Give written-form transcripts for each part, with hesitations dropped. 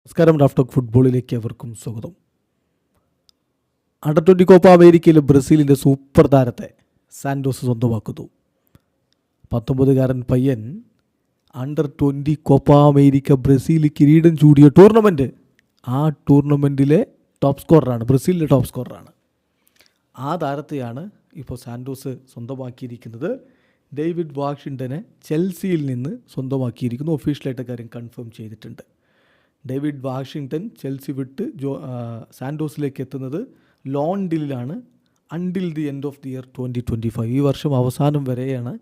നമസ്കാരം. Raf talk ഫുട്ബോളിലേക്ക് അവർക്കും സ്വാഗതം. അണ്ടർ 20 കോപ്പ അമേരിക്കയിൽ ബ്രസീലിൻ്റെ സൂപ്പർ താരത്തെ സാൻഡോസ് സ്വന്തമാക്കുന്നു. 19-കാരൻ പയ്യൻ അണ്ടർ 20 കോപ്പ അമേരിക്ക ബ്രസീൽ കിരീടം ചൂടിയ ടൂർണമെൻറ്റ്, ആ ടൂർണമെൻറ്റിലെ ടോപ്പ് സ്കോററാണ്, ബ്രസീലിലെ ടോപ്പ് സ്കോററാണ്. ആ താരത്തെയാണ് ഇപ്പോൾ സാൻഡോസ് സ്വന്തമാക്കിയിരിക്കുന്നത്. ഡേവിഡ് വാഷിംഗ്ടനെ ചെൽസിയിൽ നിന്ന് സ്വന്തമാക്കിയിരിക്കുന്നു. ഒഫീഷ്യലായിട്ട് കാര്യം കൺഫേം ചെയ്തിട്ടുണ്ട്. ഡേവിഡ് വാഷിംഗ്ടൺ ചെൽസി വിട്ട് സാൻഡോസിലേക്ക് എത്തുന്നത് ലോൺ ഡീലിലാണ്. Until the end of the year 2025, ഈ വർഷം അവസാനം വരെയാണ്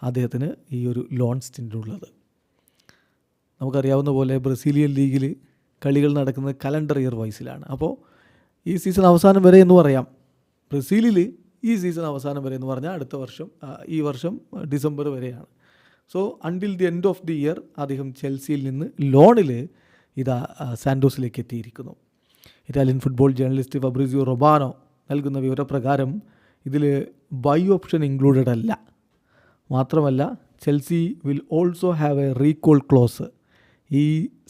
അദ്ദേഹത്തിന് ഈ ഒരു ലോൺ സ്റ്റിൻ്റ് ഉള്ളത്. നമുക്കറിയാവുന്ന പോലെ ബ്രസീലിയൻ ലീഗിൽ കളികൾ നടക്കുന്നത് കലണ്ടർ ഇയർ വൈസിലാണ്. അപ്പോൾ ഈ സീസൺ അവസാനം വരെ എന്ന് പറയാം. ബ്രസീലിൽ ഈ സീസൺ അവസാനം വരെ എന്ന് പറഞ്ഞാൽ അടുത്ത വർഷം, ഈ വർഷം ഡിസംബർ വരെയാണ്. So until the end of the year അദ്ദേഹം ചെൽസിയിൽ നിന്ന് ലോണിൽ ഇതാ സാൻഡോസിലേക്ക് എത്തിയിരിക്കുന്നു. ഇറ്റാലിയൻ ഫുട്ബോൾ ജേർണലിസ്റ്റ് ഫബ്രിസിയോ റൊബാനോ നൽകുന്ന വിവരപ്രകാരം ഇതിൽ ബൈ ഓപ്ഷൻ ഇൻക്ലൂഡഡ് അല്ല. മാത്രമല്ല Chelsea will also have A recall close. ഈ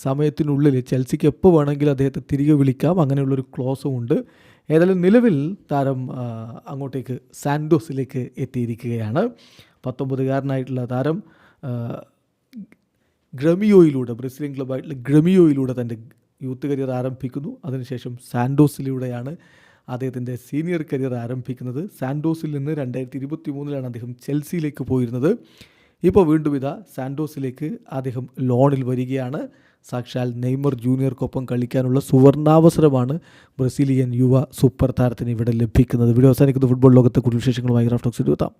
സമയത്തിനുള്ളിൽ ചെൽസിക്ക് എപ്പോൾ വേണമെങ്കിലും അദ്ദേഹത്തെ തിരികെ വിളിക്കാം, അങ്ങനെയുള്ളൊരു ക്ലോസും ഉണ്ട്. ഏതായാലും നിലവിൽ താരം അങ്ങോട്ടേക്ക് സാൻഡോസിലേക്ക് എത്തിയിരിക്കുകയാണ്. 19-കാരനായിട്ടുള്ള താരം ഗ്രമിയോയിലൂടെ, ബ്രസീലിയൻ ക്ലബ്ബായിട്ടുള്ള ഗ്രമിയോയിലൂടെ തൻ്റെ യൂത്ത് കരിയർ ആരംഭിക്കുന്നു. അതിനുശേഷം സാൻഡോസിലൂടെയാണ് അദ്ദേഹത്തിൻ്റെ സീനിയർ കരിയർ ആരംഭിക്കുന്നത്. സാൻഡോസിൽ നിന്ന് 2023 അദ്ദേഹം ചെൽസിയിലേക്ക് പോയിരുന്നത്. ഇപ്പോൾ വീണ്ടും ഇതാ സാൻഡോസിലേക്ക് അദ്ദേഹം ലോണിൽ വരികയാണ്. സാക്ഷാൽ നെയ്മർ ജൂനിയർക്കൊപ്പം കളിക്കാനുള്ള സുവർണാവസരമാണ് ബ്രസീലിയൻ യുവ സൂപ്പർ താരത്തിന് ഇവിടെ ലഭിക്കുന്നത്. വീഡിയോ അവസാനിക്കുന്ന ഫുട്ബോൾ ലോകത്തെ കൂടുതൽ വിശേഷങ്ങളുമായി റാഫ് ടോക്സിൽ എത്താം.